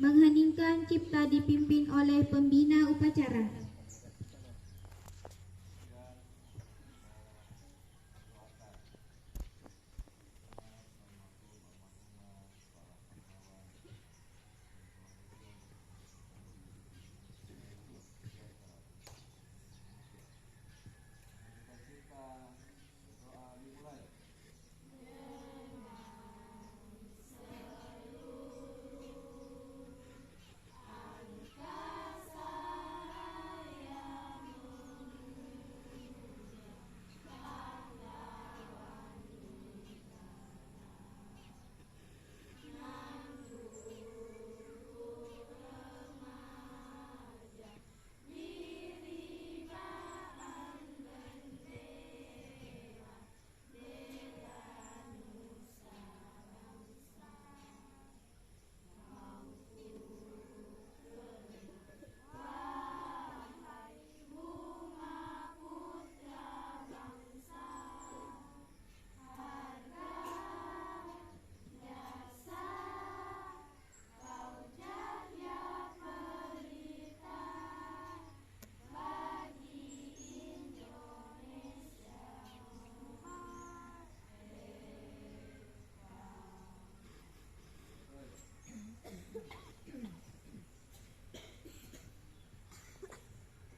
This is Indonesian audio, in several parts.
Mengheningkan cipta dipimpin oleh pembina upacara.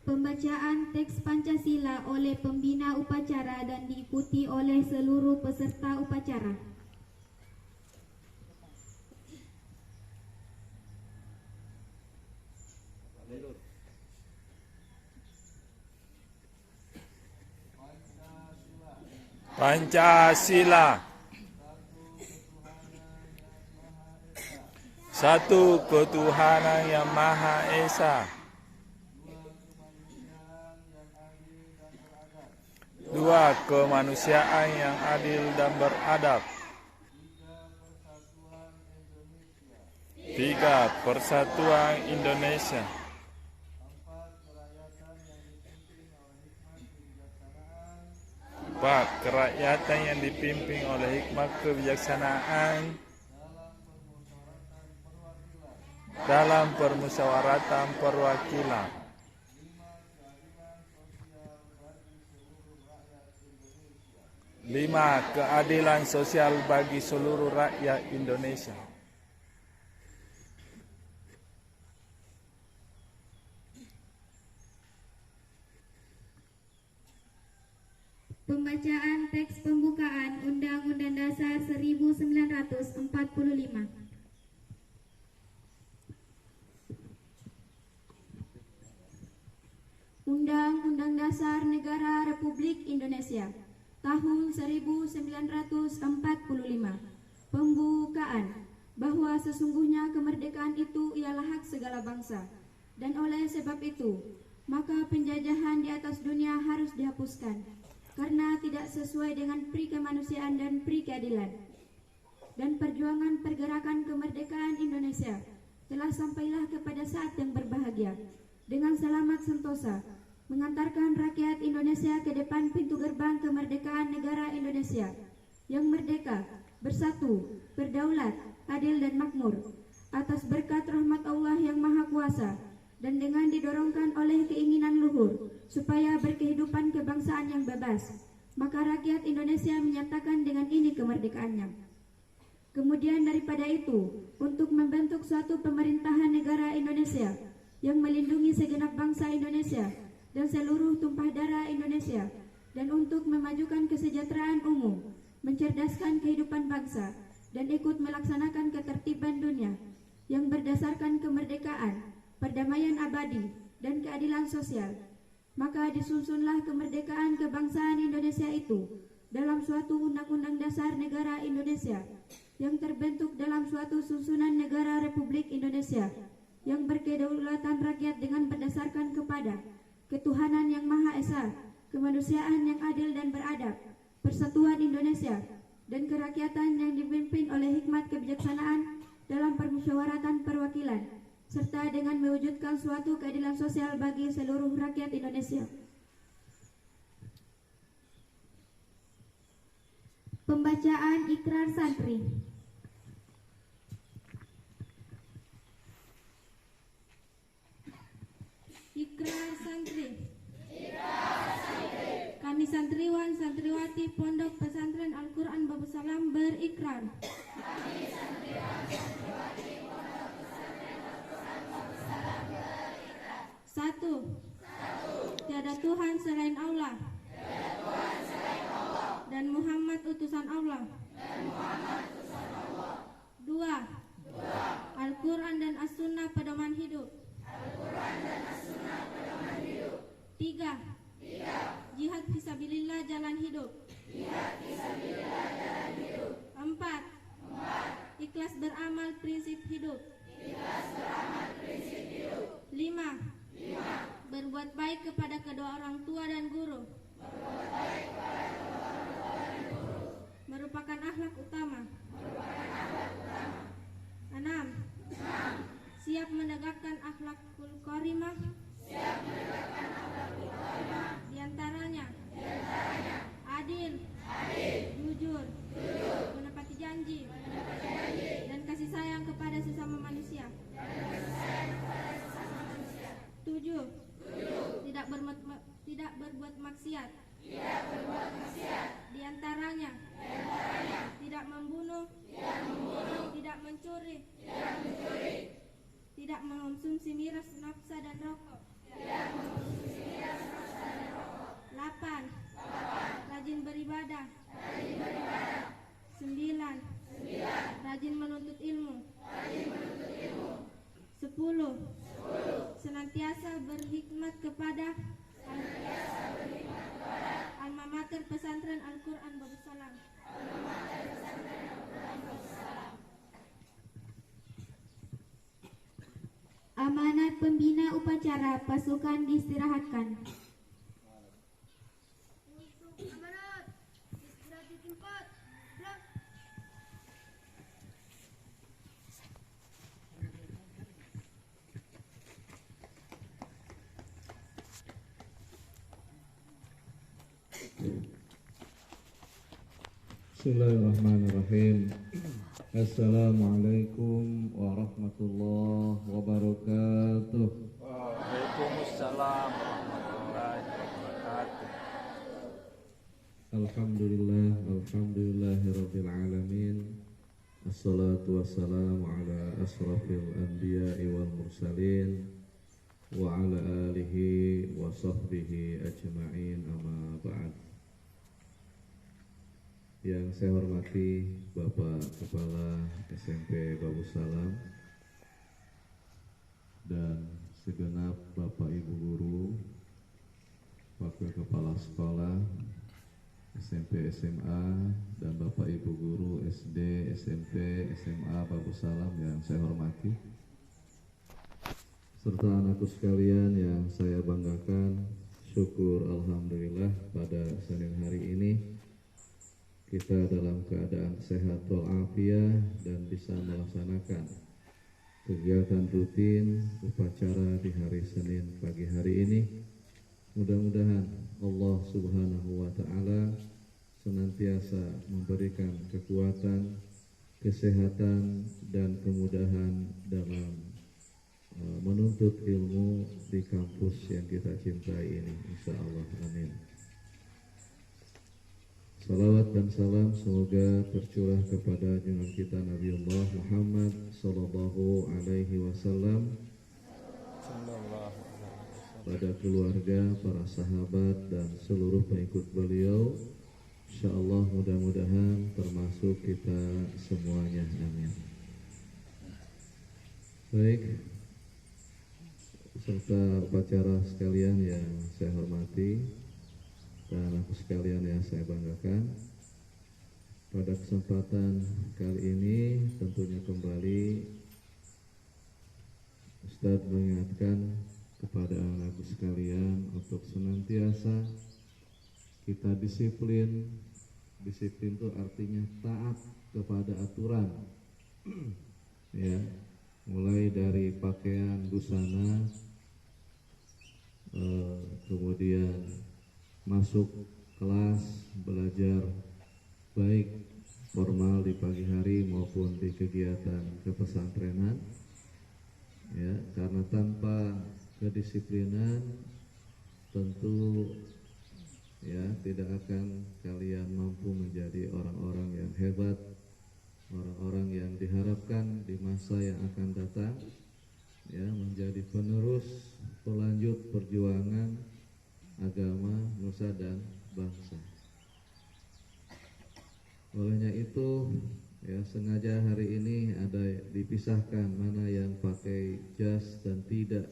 Pembacaan teks Pancasila oleh pembina upacara dan diikuti oleh seluruh peserta upacara. Pancasila. Satu ketuhanan yang Maha Esa. Dua kemanusiaan yang adil dan beradab. Tiga persatuan Indonesia. Empat kerakyatan yang dipimpin oleh hikmat kebijaksanaan dalam permusyawaratan perwakilan. Lima, keadilan sosial bagi seluruh rakyat Indonesia. Pembacaan teks pembukaan Undang-Undang Dasar 1945. Undang-Undang Dasar Negara Republik Indonesia tahun 1945. Pembukaan. Bahwa sesungguhnya kemerdekaan itu ialah hak segala bangsa, dan oleh sebab itu maka penjajahan di atas dunia harus dihapuskan, karena tidak sesuai dengan pri kemanusiaan dan pri keadilan. Dan perjuangan pergerakan kemerdekaan Indonesia telah sampailah kepada saat yang berbahagia, dengan selamat sentosa mengantarkan rakyat Indonesia ke depan pintu gerbang kemerdekaan negara Indonesia yang merdeka, bersatu, berdaulat, adil dan makmur atas berkat rahmat Allah yang Maha Kuasa, dan dengan didorongkan oleh keinginan luhur supaya berkehidupan kebangsaan yang bebas, maka rakyat Indonesia menyatakan dengan ini kemerdekaannya. Kemudian daripada itu, untuk membentuk suatu pemerintahan negara Indonesia yang melindungi segenap bangsa Indonesia dan seluruh tumpah darah Indonesia, dan untuk memajukan kesejahteraan umum, mencerdaskan kehidupan bangsa, dan ikut melaksanakan ketertiban dunia yang berdasarkan kemerdekaan, perdamaian abadi, dan keadilan sosial. Maka disusunlah kemerdekaan kebangsaan Indonesia itu dalam suatu Undang-Undang Dasar Negara Indonesia yang terbentuk dalam suatu susunan negara Republik Indonesia yang berkedaulatan rakyat dengan berdasarkan kepada ketuhanan yang Maha Esa, kemanusiaan yang adil dan beradab, persatuan Indonesia, dan kerakyatan yang dipimpin oleh hikmat kebijaksanaan dalam permusyawaratan perwakilan, serta dengan mewujudkan suatu keadilan sosial bagi seluruh rakyat Indonesia. Pembacaan ikrar santri. Ikrar santri. Kami santriwan santriwati Pondok Pesantren Al-Quran Babu Salam berikrar. Satu. Tiada Tuhan selain Allah. Dan Muhammad utusan Allah. Dua. Al-Quran dan As-Sunnah pedoman hidup. Tiga. Jihad fisabilillah jalan hidup. Empat. Ikhlas beramal prinsip hidup. Lima. Berbuat baik kepada kedua orang tua dan guru. Merupakan akhlak utama. Enam. Siap menegakkan akhlakul karimah. Di antaranya adil, jujur, menepati janji, dan kasih sayang kepada sesama manusia. Tujuh. Tidak berbuat maksiat. Di antaranya tidak membunuh, tidak mencuri, tidak mengonsumsi miras, nafsa dan rokok. 8. Rajin beribadah. 9. Rajin menuntut ilmu. 10. Senantiasa berkhidmat kepada Alma Mater Pesantren Al-Quran Babu Salam. Amanat pembina upacara pasukan diistirahatkan. Untuk amanat istirahat di tempat. Gerak. Bismillahirrahmanirrahim. Assalamualaikum warahmatullahi wabarakatuh. Waalaikumsalam warahmatullahi wabarakatuh. Alhamdulillahirabbil alamin. Assalatu wassalamu ala asrafil anbiya'i wal mursalin wa ala alihi wa sahbihi ajma'in, amma ba'd. Yang saya hormati Bapak Kepala SMP Babu Salam dan segenap Bapak Ibu Guru, Wakil Kepala Sekolah SMP SMA, dan Bapak Ibu Guru SD, SMP, SMA Babu Salam yang saya hormati, serta anakku sekalian yang saya banggakan. Syukur alhamdulillah pada Senin hari ini kita dalam keadaan sehat walafiat dan bisa melaksanakan kegiatan rutin upacara di hari Senin pagi hari ini. Mudah-mudahan Allah Subhanahu wa Ta'ala senantiasa memberikan kekuatan, kesehatan, dan kemudahan dalam menuntut ilmu di kampus yang kita cintai ini, insya Allah, amin. Salawat dan salam semoga tercurah kepada junjungan kita Nabiullah Muhammad sallallahu alaihi wasallam, pada keluarga, para sahabat, dan seluruh pengikut beliau. Insyaallah mudah-mudahan termasuk kita semuanya, amin. Baik, serta upacara sekalian yang saya hormati dan aku sekalian yang saya banggakan, pada kesempatan kali ini tentunya kembali Ustadz mengingatkan kepada anakku sekalian untuk senantiasa kita disiplin. Disiplin itu artinya taat kepada aturan, ya, mulai dari pakaian, busana, kemudian masuk kelas, belajar baik formal di pagi hari maupun di kegiatan kepesantrenan, ya, karena tanpa kedisiplinan, tentu ya tidak akan kalian mampu menjadi orang-orang yang hebat, orang-orang yang diharapkan di masa yang akan datang, ya, menjadi penerus pelanjut perjuangan agama, nusa dan bangsa. Olehnya itu, ya, sengaja hari ini ada dipisahkan mana yang pakai jas dan tidak,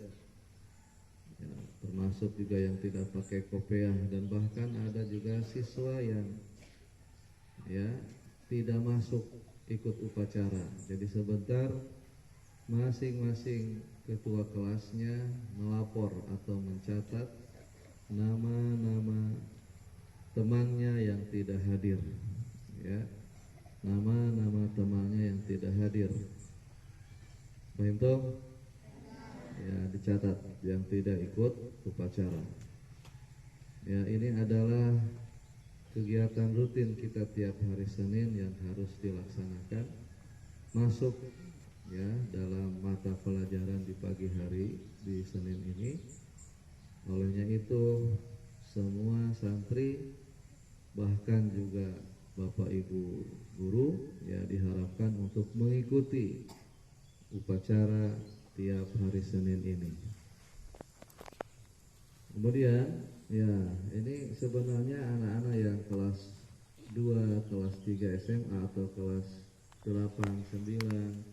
ya, termasuk juga yang tidak pakai kopiah, dan bahkan ada juga siswa yang ya tidak masuk ikut upacara. Jadi sebentar masing-masing ketua kelasnya melapor atau mencatat nama-nama temannya yang tidak hadir, ya, nama-nama temannya yang tidak hadir. Paham toh? Ya, dicatat yang tidak ikut upacara. Ya, ini adalah kegiatan rutin kita tiap hari Senin yang harus dilaksanakan, masuk ya dalam mata pelajaran di pagi hari di Senin ini. Olehnya itu semua santri, bahkan juga Bapak Ibu guru, ya, diharapkan untuk mengikuti upacara tiap hari Senin ini. Kemudian, ya, ini sebenarnya anak-anak yang kelas 2, kelas 3 SMA atau kelas 8, 9,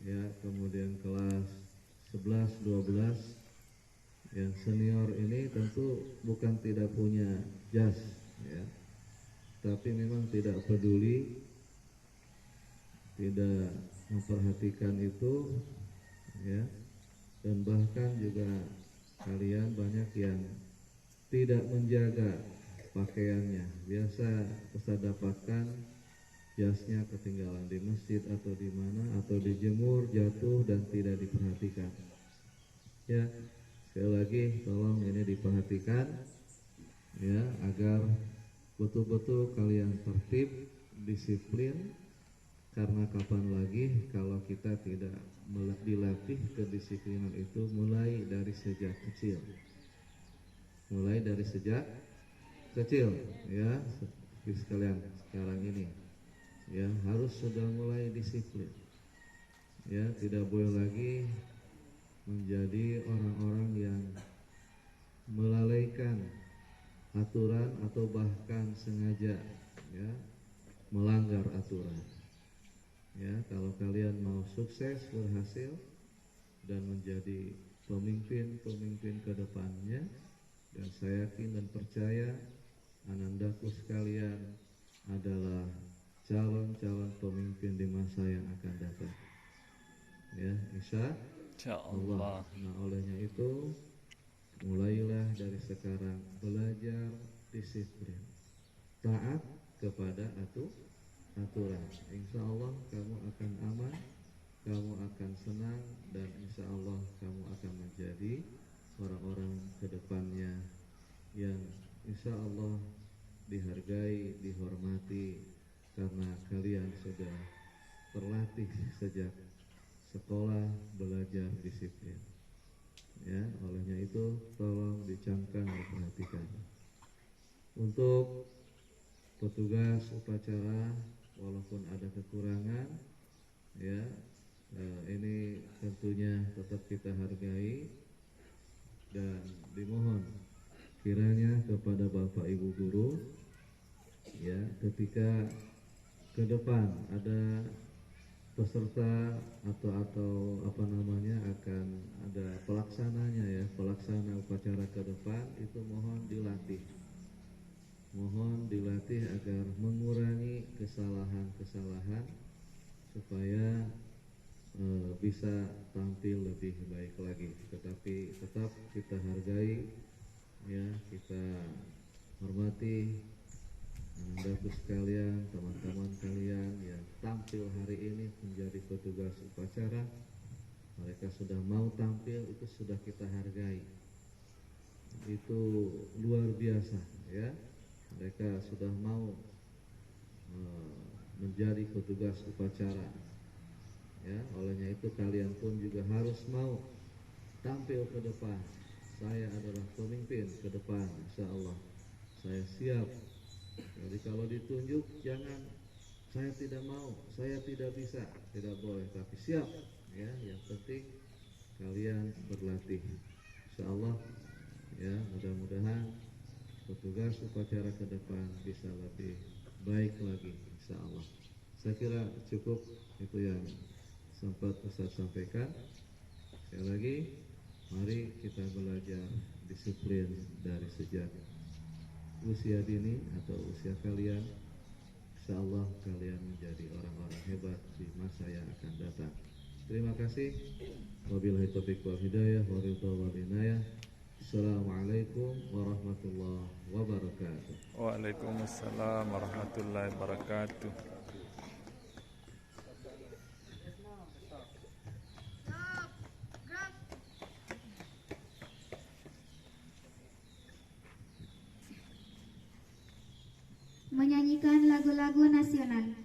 ya, kemudian kelas 11, 12, yang senior ini tentu bukan tidak punya jas, ya, tapi memang tidak peduli, tidak memperhatikan itu, ya, dan bahkan juga kalian banyak yang tidak menjaga pakaiannya. Biasa saya dapatkan jasnya ketinggalan di masjid atau di mana, atau dijemur, jatuh dan tidak diperhatikan. Ya, sekali lagi tolong ini diperhatikan, ya, agar betul-betul kalian tertib, disiplin. Karena kapan lagi kalau kita tidak dilatih kedisiplinan itu mulai dari sejak kecil. Mulai dari sejak kecil, ya, sekalian sekarang ini, ya, harus sudah mulai disiplin. Ya, tidak boleh lagi menjadi orang-orang yang melalaikan aturan atau bahkan sengaja, ya, melanggar aturan. Ya, kalau kalian mau sukses, berhasil dan menjadi pemimpin-pemimpin ke depannya, dan saya yakin dan percaya anandaku sekalian adalah calon-calon pemimpin di masa yang akan datang. Ya, insya Allah. Nah, olehnya itu mulailah dari sekarang belajar disiplin, taat kepada aturan. Insya Allah kamu akan aman, kamu akan senang, dan insya Allah kamu akan menjadi orang-orang kedepannya yang insya Allah dihargai, dihormati, karena kalian sudah terlatih sejak sekolah belajar disiplin. Ya, olehnya itu tolong dicamkan, diperhatikan. Untuk petugas upacara, walaupun ada kekurangan, ya, ini tentunya tetap kita hargai dan dimohon kiranya kepada Bapak Ibu guru, ya, ketika ke depan ada peserta atau apa namanya akan ada pelaksananya, ya, pelaksana upacara ke depan itu mohon dilatih agar mengurangi kesalahan-kesalahan supaya bisa tampil lebih baik lagi. Tetapi tetap kita hargai, ya, kita hormati anandaku sekalian, teman-teman kalian yang tampil hari ini menjadi petugas upacara. Mereka sudah mau tampil, itu sudah kita hargai. Itu luar biasa, ya. Mereka sudah mau menjadi petugas upacara, ya. Olehnya itu kalian pun juga harus mau tampil ke depan. Saya adalah pemimpin ke depan, insya Allah. Saya siap. Jadi kalau ditunjuk jangan saya tidak mau, saya tidak bisa, tidak boleh, tapi siap. Ya, yang penting kalian berlatih. Insya Allah, ya mudah-mudahan petugas upacara ke depan bisa lebih baik lagi, insya Allah. Saya kira cukup itu yang sempat Ustaz sampaikan. Sekali lagi, mari kita belajar disiplin dari sejak usia dini atau usia kalian. Insya Allah kalian menjadi orang-orang hebat di masa yang akan datang. Terima kasih. Wabillahi taufiq wal hidayah wa ridha wal inayah. Assalamualaikum warahmatullahi wabarakatuh. Waalaikumsalam warahmatullahi wabarakatuh. Stop. Gerak. Menyanyikan lagu-lagu nasional.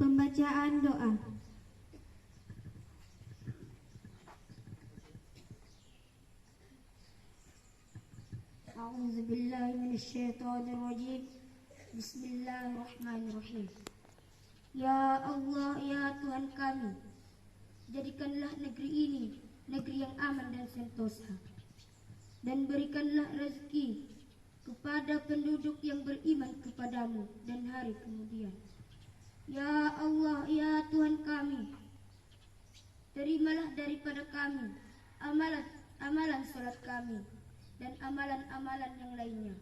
Pembacaan doa. أعوذ بالله من الشيطان الرجيم. بسم الله الرحمن الرحيم. Ya Allah, ya Tuhan kami, jadikanlah negeri ini negeri yang aman dan sentosa, dan berikanlah rezeki kepada penduduk yang beriman kepadamu dan hari kemudian. Ya Allah, ya Tuhan kami, terimalah daripada kami amalan salat kami dan amalan-amalan yang lainnya,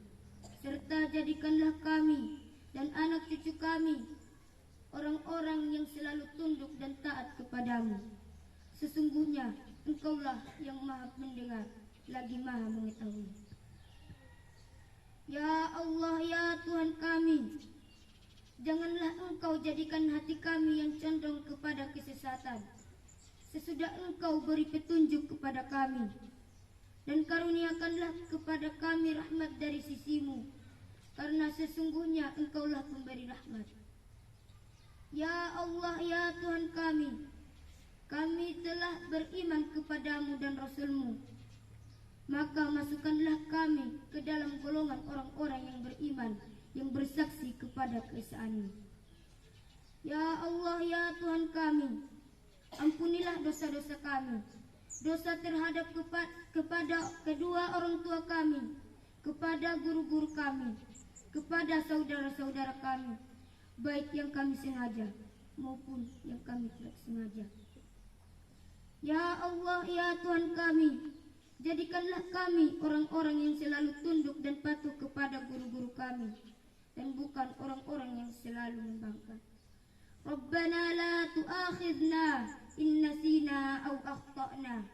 serta jadikanlah kami dan anak cucu kami orang-orang yang selalu tunduk dan taat kepadamu. Sesungguhnya Engkaulah yang maha mendengar lagi maha mengetahui. Ya Allah, ya Tuhan kami, janganlah Engkau jadikan hati kami yang condong kepada kesesatan sesudah Engkau beri petunjuk kepada kami, dan karuniakanlah kepada kami rahmat dari sisimu, karena sesungguhnya Engkaulah pemberi rahmat. Ya Allah, ya Tuhan kami telah beriman kepadamu dan Rasulmu, maka masukkanlah kami ke dalam golongan orang-orang yang beriman, yang bersaksi kepada keesaanmu. Ya Allah, ya Tuhan kami, ampunilah dosa-dosa kami, dosa terhadap kepada kedua orang tua kami, kepada guru-guru kami, kepada saudara-saudara kami, baik yang kami sengaja maupun yang kami tidak sengaja. Ya Allah, ya Tuhan kami, jadikanlah kami orang-orang yang selalu tunduk dan patuh kepada guru-guru kami, dan bukan orang-orang yang selalu membangkang. Rabbana la tu'akhidna in nasina aw akhtana.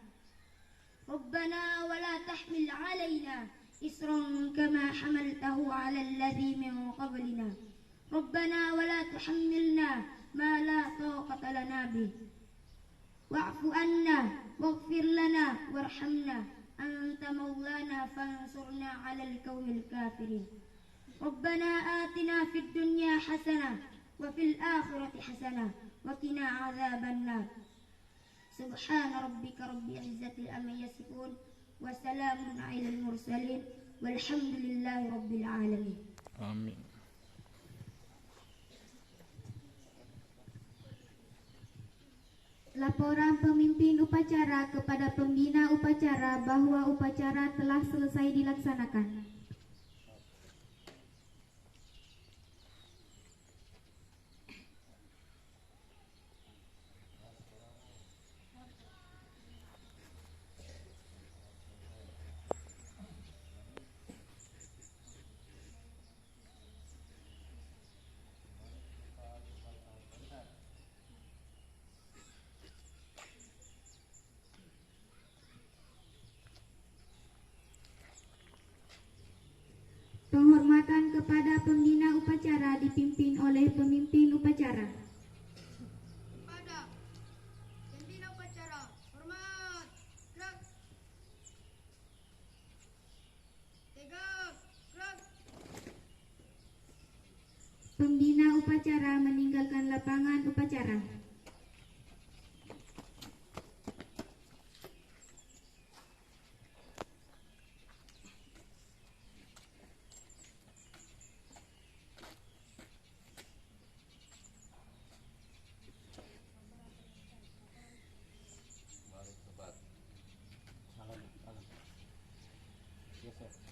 Rabbana wa la tahmil alaina isran kama hamaltahu ala alladhi min qablina. Rabbana wa la tuhammilna ma la taqata lana bih. Wa'fu anna waghfir lana warhamna anta maulana fansurna 'alal qaumil kafirin. Rabbana atina fid dunya hasanah wa fil akhirati hasanah wa qina 'adzaban nar. Subhana rabbika rabbil izzati amma yasifun wa salamun 'alal mursalin walhamdulillahi rabbil alamin. Amin. Laporan pemimpin upacara kepada pembina upacara bahwa upacara telah selesai dilaksanakan. Penghormatan kepada pembina upacara dipimpin oleh pemimpin upacara. Kepada pembina upacara, hormat, gerak. Tegak, gerak. Pembina upacara meninggalkan lapangan upacara. Salam. Geser.